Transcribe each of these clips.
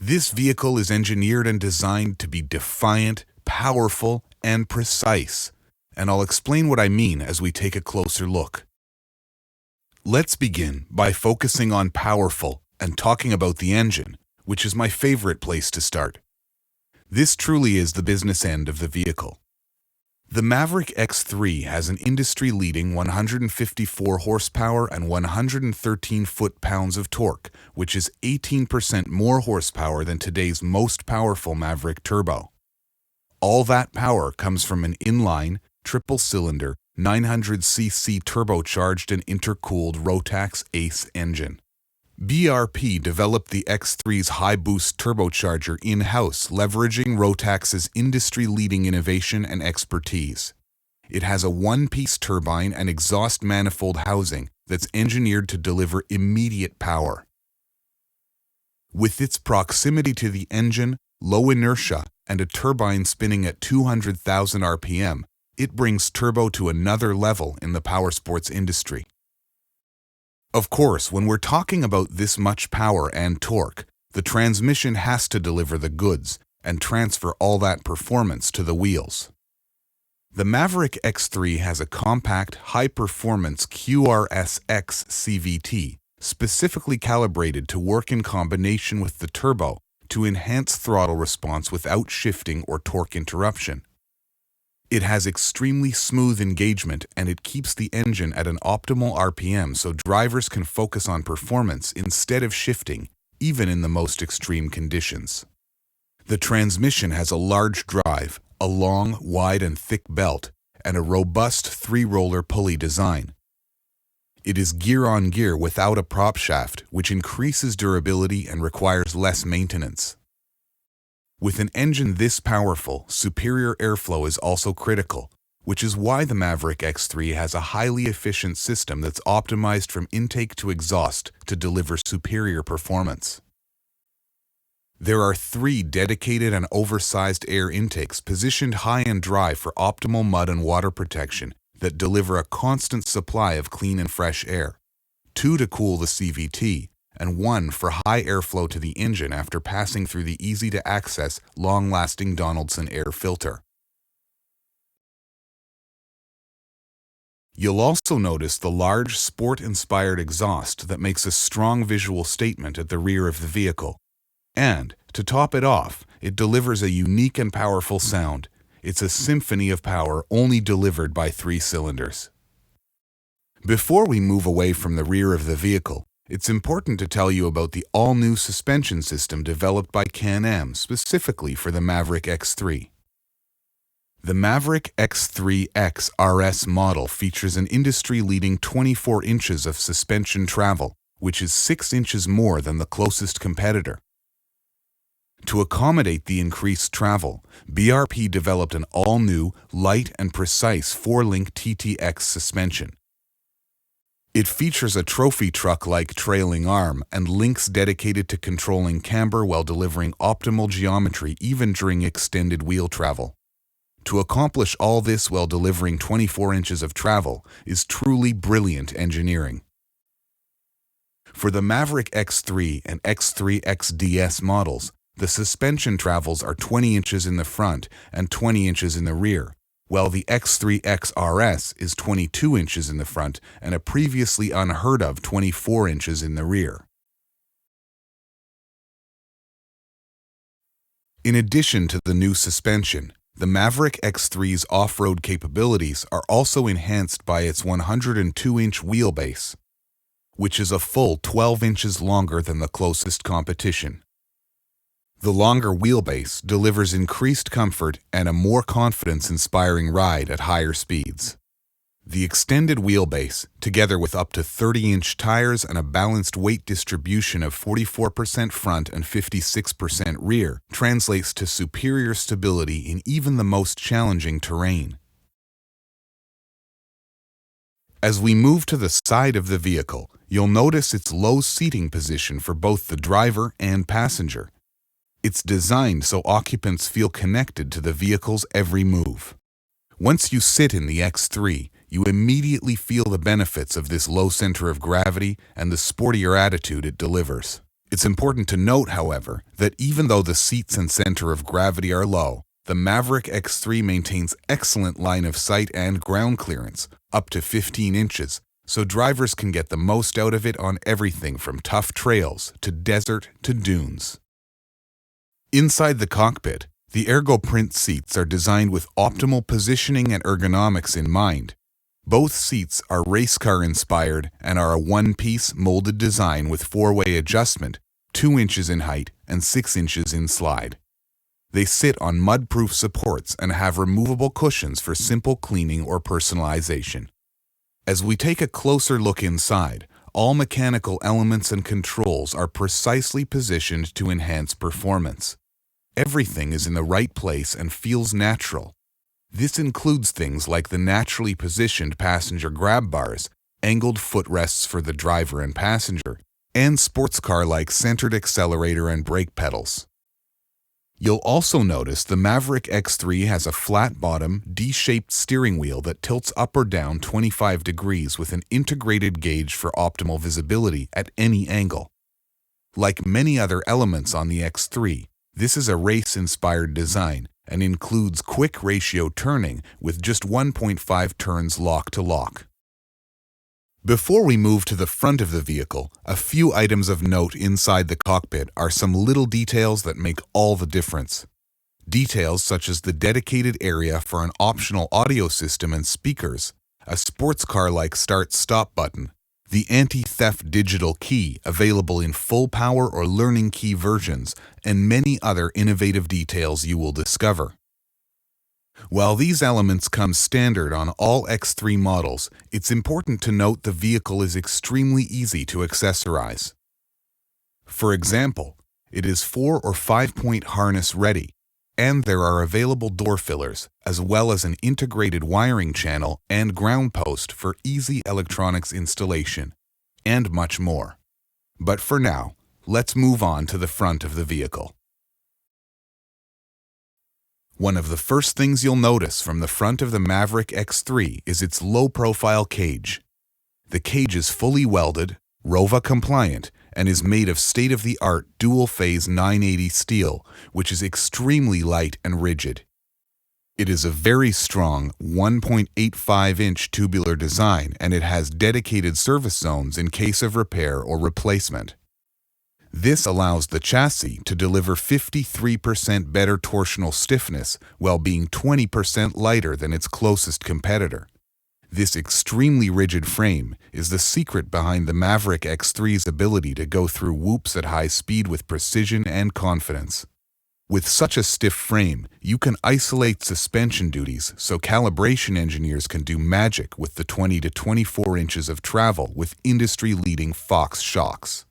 This vehicle is engineered and designed to be defiant, powerful, and precise, and I'll explain what I mean as we take a closer look. Let's begin by focusing on powerful and talking about the engine, which is my favorite place to start. This truly is the business end of the vehicle. The Maverick X3 has an industry-leading 154 horsepower and 113 foot-pounds of torque, which is 18% more horsepower than today's most powerful Maverick Turbo. All that power comes from an inline, triple-cylinder, 900cc turbocharged and intercooled Rotax Ace engine. BRP developed the X3's high-boost turbocharger in-house, leveraging Rotax's industry-leading innovation and expertise. It has a one-piece turbine and exhaust manifold housing that's engineered to deliver immediate power. With its proximity to the engine, low inertia, and a turbine spinning at 200,000 RPM, it brings turbo to another level in the powersports industry. Of course, when we're talking about this much power and torque, the transmission has to deliver the goods and transfer all that performance to the wheels. The Maverick X3 has a compact, high-performance QRS-X CVT, specifically calibrated to work in combination with the turbo to enhance throttle response without shifting or torque interruption. It has extremely smooth engagement and it keeps the engine at an optimal RPM so drivers can focus on performance instead of shifting, even in the most extreme conditions. The transmission has a large drive, a long, wide and thick belt, and a robust 3-roller pulley design. It is gear-on-gear without a prop shaft, which increases durability and requires less maintenance. With an engine this powerful, superior airflow is also critical, which is why the Maverick X3 has a highly efficient system that's optimized from intake to exhaust to deliver superior performance. There are 3 dedicated and oversized air intakes positioned high and dry for optimal mud and water protection that deliver a constant supply of clean and fresh air, 2 to cool the CVT, and 1 for high airflow to the engine after passing through the easy-to-access, long-lasting Donaldson air filter. You'll also notice the large sport-inspired exhaust that makes a strong visual statement at the rear of the vehicle. And, to top it off, it delivers a unique and powerful sound. It's a symphony of power only delivered by 3 cylinders. Before we move away from the rear of the vehicle, it's important to tell you about the all-new suspension system developed by Can-Am specifically for the Maverick X3. The Maverick X3 XRS model features an industry-leading 24 inches of suspension travel, which is 6 inches more than the closest competitor. To accommodate the increased travel, BRP developed an all-new, light and precise 4-link TTX suspension. It features a trophy truck-like trailing arm and links dedicated to controlling camber while delivering optimal geometry even during extended wheel travel. To accomplish all this while delivering 24 inches of travel is truly brilliant engineering. For the Maverick X3 and X3 XDS models, the suspension travels are 20 inches in the front and 20 inches in the rear, while the X3 XRS is 22 inches in the front and a previously unheard of 24 inches in the rear. In addition to the new suspension, the Maverick X3's off-road capabilities are also enhanced by its 102-inch wheelbase, which is a full 12 inches longer than the closest competition. The longer wheelbase delivers increased comfort and a more confidence-inspiring ride at higher speeds. The extended wheelbase, together with up to 30-inch tires and a balanced weight distribution of 44% front and 56% rear, translates to superior stability in even the most challenging terrain. As we move to the side of the vehicle, you'll notice its low seating position for both the driver and passenger. It's designed so occupants feel connected to the vehicle's every move. Once you sit in the X3, you immediately feel the benefits of this low center of gravity and the sportier attitude it delivers. It's important to note, however, that even though the seats and center of gravity are low, the Maverick X3 maintains excellent line of sight and ground clearance, up to 15 inches, so drivers can get the most out of it on everything from tough trails to desert to dunes. Inside the cockpit, the ErgoPrint seats are designed with optimal positioning and ergonomics in mind. Both seats are race car inspired and are a one-piece molded design with 4-way adjustment, 2 inches in height and 6 inches in slide. They sit on mud-proof supports and have removable cushions for simple cleaning or personalization. As we take a closer look inside, all mechanical elements and controls are precisely positioned to enhance performance. Everything is in the right place and feels natural. This includes things like the naturally positioned passenger grab bars, angled footrests for the driver and passenger, and sports car-like centered accelerator and brake pedals. You'll also notice the Maverick X3 has a flat-bottom, D-shaped steering wheel that tilts up or down 25 degrees with an integrated gauge for optimal visibility at any angle. Like many other elements on the X3, this is a race-inspired design and includes quick ratio turning with just 1.5 turns lock-to-lock. Before we move to the front of the vehicle, a few items of note inside the cockpit are some little details that make all the difference. Details such as the dedicated area for an optional audio system and speakers, a sports car-like start-stop button, the anti-theft digital key available in full power or learning key versions, and many other innovative details you will discover. While these elements come standard on all X3 models, it's important to note the vehicle is extremely easy to accessorize. For example, it is 4- or 5-point harness ready, and there are available door fillers, as well as an integrated wiring channel and ground post for easy electronics installation, and much more. But for now, let's move on to the front of the vehicle. One of the first things you'll notice from the front of the Maverick X3 is its low-profile cage. The cage is fully welded, ROVA compliant, and is made of state-of-the-art dual-phase 980 steel, which is extremely light and rigid. It is a very strong 1.85-inch tubular design, and it has dedicated service zones in case of repair or replacement. This allows the chassis to deliver 53% better torsional stiffness while being 20% lighter than its closest competitor. This extremely rigid frame is the secret behind the Maverick X3's ability to go through whoops at high speed with precision and confidence. With such a stiff frame, you can isolate suspension duties so calibration engineers can do magic with the 20 to 24 inches of travel with industry-leading Fox shocks.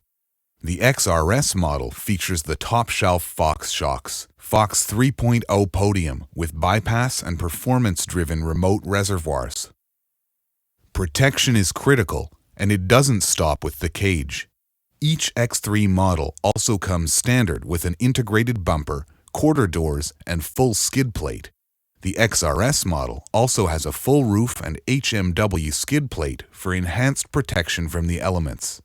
The XRS model features the top-shelf Fox shocks, Fox 3.0 podium with bypass and performance-driven remote reservoirs. Protection is critical, and it doesn't stop with the cage. Each X3 model also comes standard with an integrated bumper, quarter doors, and full skid plate. The XRS model also has a full roof and HMW skid plate for enhanced protection from the elements.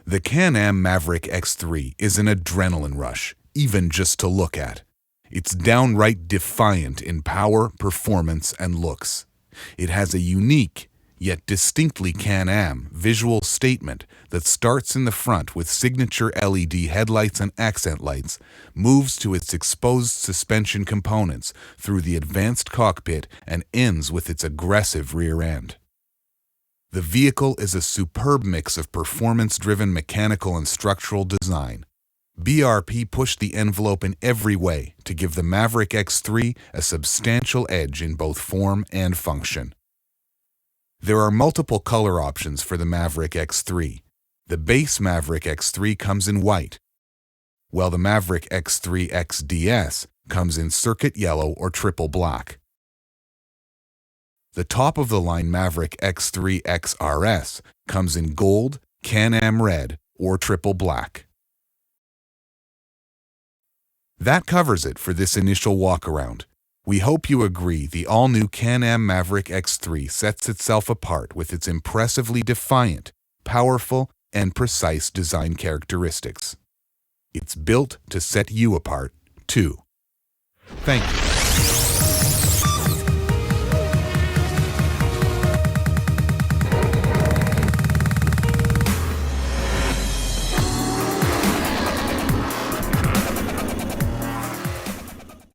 The Can-Am Maverick X3 is an adrenaline rush, even just to look at. It's downright defiant in power, performance, and looks. It has a unique, yet distinctly Can-Am visual statement that starts in the front with signature LED headlights and accent lights, moves to its exposed suspension components through the advanced cockpit, and ends with its aggressive rear end. The vehicle is a superb mix of performance-driven mechanical and structural design. BRP pushed the envelope in every way to give the Maverick X3 a substantial edge in both form and function. There are multiple color options for the Maverick X3. The base Maverick X3 comes in white, while the Maverick X3 XDS comes in circuit yellow or triple black. The top-of-the-line Maverick X3 XRS comes in gold, Can-Am red, or triple black. That covers it for this initial walk-around. We hope you agree the all-new Can-Am Maverick X3 sets itself apart with its impressively defiant, powerful, and precise design characteristics. It's built to set you apart, too. Thank you.